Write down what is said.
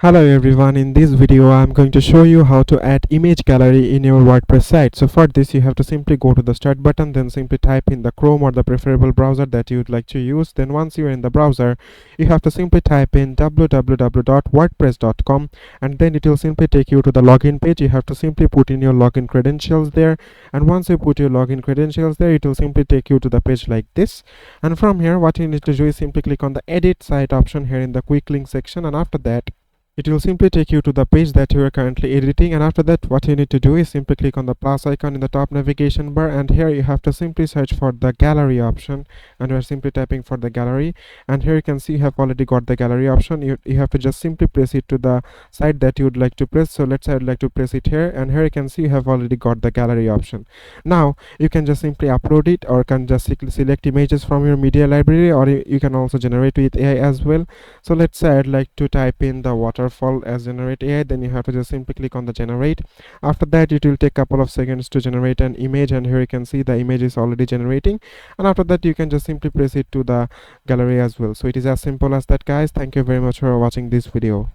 Hello everyone, in this video I'm going to show you how to add image gallery in your WordPress site. So for this you have to simply go to the start button, then simply type in the Chrome or the preferable browser that you would like to use. Then once you're in the browser, you have to simply type in www.wordpress.com, and then it will simply take you to the login page. You have to simply put in your login credentials there, and once you put your login credentials there, it will simply take you to the page like this. And from here what you need to do is simply click on the edit site option here in the quick link section, and after that it will simply take you to the page that you are currently editing. And after that what you need to do is simply click on the plus icon in the top navigation bar, and here you have to simply search for the gallery option, and we are simply typing for the gallery. And here you can see you have already got the gallery option. You have to just simply press it to the side that you would like to press. So let's say I'd like to press it here, and here you can see you have already got the gallery option. Now you can just simply upload it, or can just select images from your media library, or you can also generate with AI as well. So let's say I'd like to type in the waterfall as generate AI, then you have to just simply click on the generate. After that it will take a couple of seconds to generate an image, and here you can see the image is already generating. And after that you can just simply press it to the gallery as well. So it is as simple as that, guys. Thank you very much for watching this video.